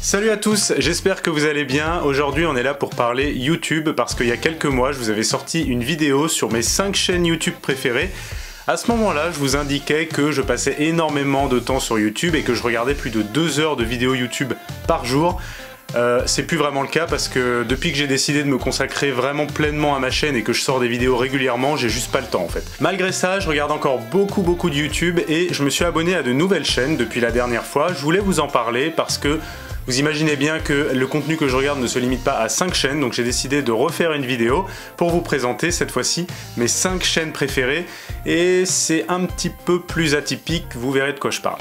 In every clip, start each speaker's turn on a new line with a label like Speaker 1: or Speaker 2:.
Speaker 1: Salut à tous, j'espère que vous allez bien. Aujourd'hui on est là pour parler YouTube parce qu'il y a quelques mois je vous avais sorti une vidéo sur mes 5 chaînes YouTube préférées. À ce moment-là, je vous indiquais que je passais énormément de temps sur YouTube et que je regardais plus de 2 heures de vidéos YouTube par jour. C'est plus vraiment le cas parce que depuis que j'ai décidé de me consacrer vraiment pleinement à ma chaîne et que je sors des vidéos régulièrement, j'ai juste pas le temps en fait. Malgré ça, je regarde encore beaucoup de YouTube et je me suis abonné à de nouvelles chaînes depuis la dernière fois. Je voulais vous en parler parce que vous imaginez bien que le contenu que je regarde ne se limite pas à 5 chaînes, donc j'ai décidé de refaire une vidéo pour vous présenter cette fois-ci mes 5 chaînes préférées et c'est un petit peu plus atypique, vous verrez de quoi je parle.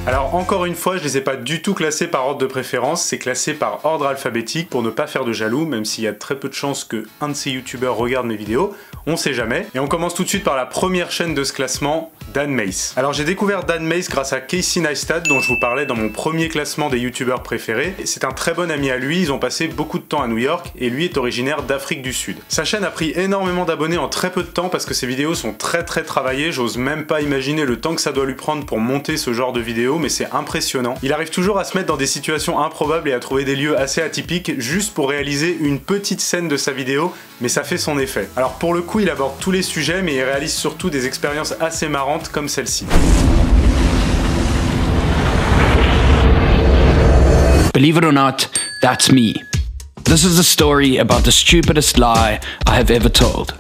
Speaker 1: Alors encore une fois, je les ai pas du tout classés par ordre de préférence, c'est classé par ordre alphabétique pour ne pas faire de jaloux, même s'il y a très peu de chances que un de ces youtubeurs regarde mes vidéos, on sait jamais. Et on commence tout de suite par la première chaîne de ce classement, Dan Mace. Alors j'ai découvert Dan Mace grâce à Casey Neistat dont je vous parlais dans mon premier classement des youtubeurs préférés. C'est un très bon ami à lui, ils ont passé beaucoup de temps à New York et lui est originaire d'Afrique du Sud. Sa chaîne a pris énormément d'abonnés en très peu de temps parce que ses vidéos sont très travaillées, j'ose même pas imaginer le temps que ça doit lui prendre pour monter ce genre de vidéos, mais c'est impressionnant. Il arrive toujours à se mettre dans des situations improbables et à trouver des lieux assez atypiques juste pour réaliser une petite scène de sa vidéo, mais ça fait son effet. Alors pour le coup, il aborde tous les sujets, mais il réalise surtout des expériences assez marrantes comme celle-ci.
Speaker 2: Believe it or not, that's me. This is a story about the stupidest lie I have ever told.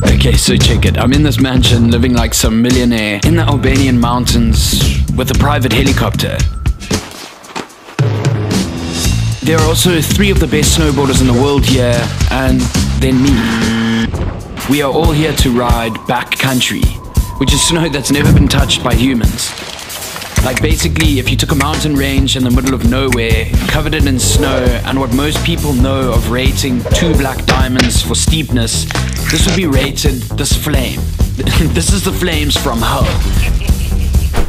Speaker 2: Okay, so check it. I'm in this mansion living like some millionaire in the Albanian mountains with a private helicopter. There are also 3 of the best snowboarders in the world here, and then me. We are all here to ride backcountry, which is snow that's never been touched by humans. Like basically, if you took a mountain range in the middle of nowhere, covered it in snow, and what most people know of rating 2 black diamonds for steepness, this would be rated this flame. This is the flames from hell.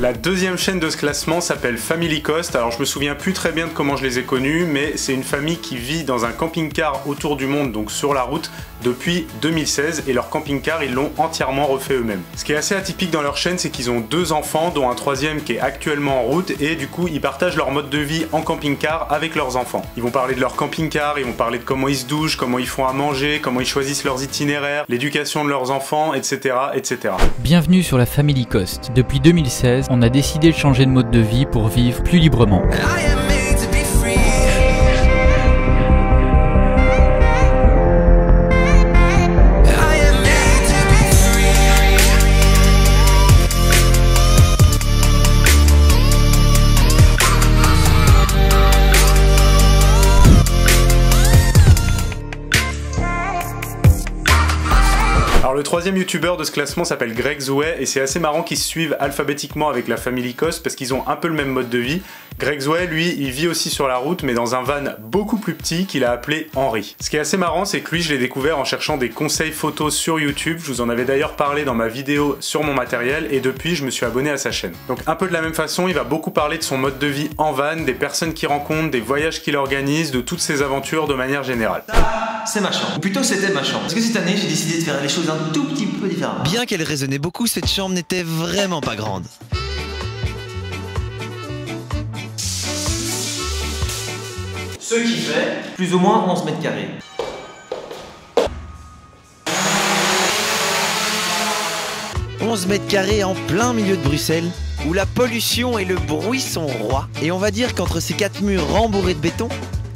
Speaker 1: La deuxième chaîne de ce classement s'appelle Family Cost. Alors je me souviens plus très bien de comment je les ai connus, mais c'est une famille qui vit dans un camping-car autour du monde, donc sur la route, depuis 2016, et leur camping-car ils l'ont entièrement refait eux-mêmes. Ce qui est assez atypique dans leur chaîne, c'est qu'ils ont 2 enfants, dont un 3e qui est actuellement en route, et du coup ils partagent leur mode de vie en camping-car avec leurs enfants. Ils vont parler de leur camping-car, ils vont parler de comment ils se douchent, comment ils font à manger, comment ils choisissent leurs itinéraires, l'éducation de leurs enfants, etc. etc.
Speaker 3: Bienvenue sur la Family Cost. Depuis 2016, on a décidé de changer de mode de vie pour vivre plus librement.
Speaker 1: Alors le 3e youtubeur de ce classement s'appelle Greg Zouet et c'est assez marrant qu'ils se suivent alphabétiquement avec la Family Cost parce qu'ils ont un peu le même mode de vie. Greg Zouet, lui, il vit aussi sur la route mais dans un van beaucoup plus petit qu'il a appelé Henry. Ce qui est assez marrant, c'est que lui, je l'ai découvert en cherchant des conseils photos sur YouTube. Je vous en avais d'ailleurs parlé dans ma vidéo sur mon matériel et depuis, je me suis abonné à sa chaîne. Donc un peu de la même façon, il va beaucoup parler de son mode de vie en van, des personnes qu'il rencontre, des voyages qu'il organise, de toutes ses aventures de manière générale.
Speaker 4: C'est ma chambre. Ou plutôt c'était ma chambre. Parce que cette année, j'ai décidé de faire les choses un tout petit peu différemment.
Speaker 5: Bien qu'elle résonnait beaucoup, cette chambre n'était vraiment pas grande.
Speaker 4: Ce qui fait plus ou moins 11 mètres carrés.
Speaker 5: « 11 mètres carrés en plein milieu de Bruxelles, où la pollution et le bruit sont rois. Et on va dire qu'entre ces 4 murs rembourrés de béton,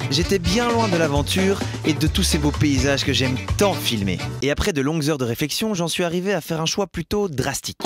Speaker 5: j'étais bien loin de l'aventure et de tous ces beaux paysages que j'aime tant filmer. Et après de longues heures de réflexion, j'en suis arrivé à faire un choix plutôt drastique.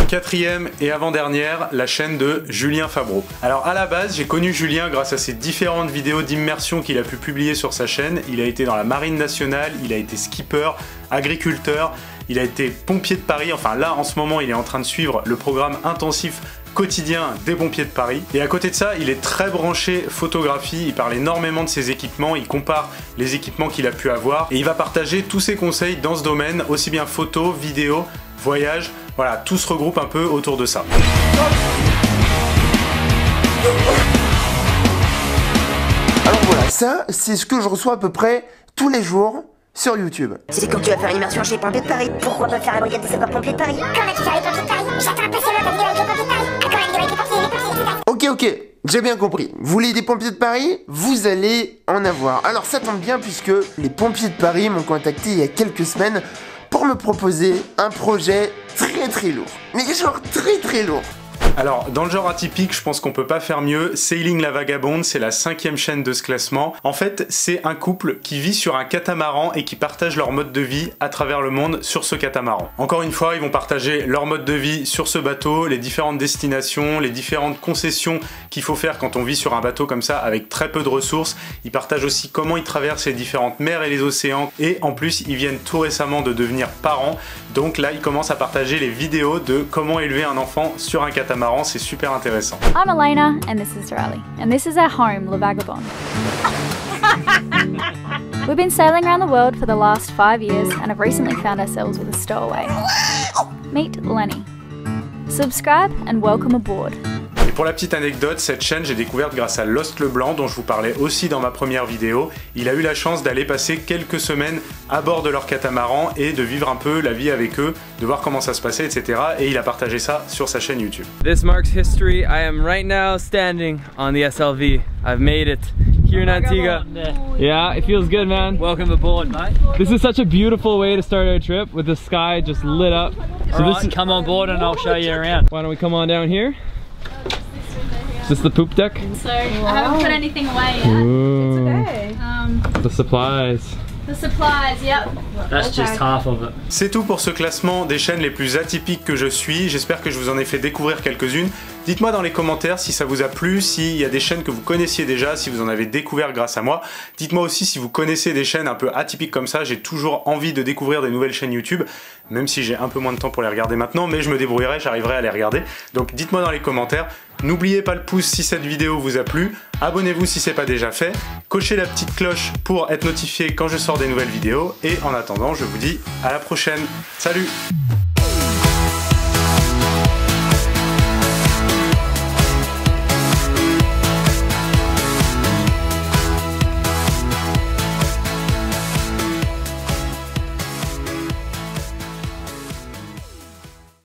Speaker 1: Quatrième et avant-dernière, la chaîne de Julien Fabreau. Alors à la base, j'ai connu Julien grâce à ses différentes vidéos d'immersion qu'il a pu publier sur sa chaîne. Il a été dans la Marine nationale, il a été skipper, agriculteur, il a été pompier de Paris. Enfin là, en ce moment, il est en train de suivre le programme intensif quotidien des pompiers de Paris. Et à côté de ça, il est très branché photographie, il parle énormément de ses équipements, il compare les équipements qu'il a pu avoir et il va partager tous ses conseils dans ce domaine, aussi bien photo, vidéo, voyage, voilà, tout se regroupe un peu autour de ça.
Speaker 6: Alors voilà, ça c'est ce que je reçois à peu près tous les jours sur YouTube.
Speaker 7: C'est quand tu vas faire une immersion chez les pompiers de Paris. Pourquoi pas faire la brigade des sapeurs-pompiers de Paris? Quand vas-tu faire les pompiers de Paris? J'attends impatiemment ta vidéo avec les pompiers de Paris. Quand la vidéo avec les pompiers,
Speaker 6: Ok, j'ai bien compris. Vous voulez des pompiers de Paris? Vous allez en avoir. Alors ça tombe bien puisque les pompiers de Paris m'ont contacté il y a quelques semaines pour me proposer un projet très lourd. Mais genre très lourd.
Speaker 1: Alors, dans le genre atypique, je pense qu'on peut pas faire mieux. Sailing la Vagabonde, c'est la 5e chaîne de ce classement. En fait, c'est un couple qui vit sur un catamaran et qui partage leur mode de vie à travers le monde sur ce catamaran. Encore une fois, ils vont partager leur mode de vie sur ce bateau, les différentes destinations, les différentes concessions qu'il faut faire quand on vit sur un bateau comme ça avec très peu de ressources. Ils partagent aussi comment ils traversent les différentes mers et les océans. Et en plus, ils viennent tout récemment de devenir parents. Donc là, ils commencent à partager les vidéos de comment élever un enfant sur un catamaran. C'est super intéressant.
Speaker 8: I'm Elena and this is Riley, and this is our home, La Vagabonde. We've been sailing around the world for the last 5 years and have recently found ourselves with a stowaway. Meet Lenny. Subscribe and welcome aboard.
Speaker 1: Et pour la petite anecdote, cette chaîne j'ai découverte grâce à Lost Leblanc dont je vous parlais aussi dans ma première vidéo. Il a eu la chance d'aller passer quelques semaines à bord de leur catamaran et de vivre un peu la vie avec eux, de voir comment ça se passait, etc. Et il a partagé ça sur sa chaîne YouTube.
Speaker 9: This marks history. I am right now standing on the SLV. I've made it here in Antigua. Yeah, it feels good, man. Welcome aboard, mate. This is such a beautiful way to start our trip with the sky just lit up. So
Speaker 10: Alright, come on board and I'll show you around.
Speaker 9: Why don't we come on down here? Is this the poop deck?
Speaker 8: So I haven't put anything away yet.
Speaker 9: Ooh.
Speaker 8: It's okay.
Speaker 9: The supplies.
Speaker 8: The supplies, yep.
Speaker 10: That's just half of it.
Speaker 1: C'est tout pour ce classement des chaînes les plus atypiques que je suis. J'espère que je vous en ai fait découvrir quelques-unes. Dites-moi dans les commentaires si ça vous a plu, s'il y a des chaînes que vous connaissiez déjà, si vous en avez découvert grâce à moi. Dites-moi aussi si vous connaissez des chaînes un peu atypiques comme ça. J'ai toujours envie de découvrir des nouvelles chaînes YouTube, même si j'ai un peu moins de temps pour les regarder maintenant, mais je me débrouillerai, j'arriverai à les regarder. Donc dites-moi dans les commentaires. N'oubliez pas le pouce si cette vidéo vous a plu, abonnez-vous si c'est pas déjà fait, cochez la petite cloche pour être notifié quand je sors des nouvelles vidéos, et en attendant, je vous dis à la prochaine. Salut!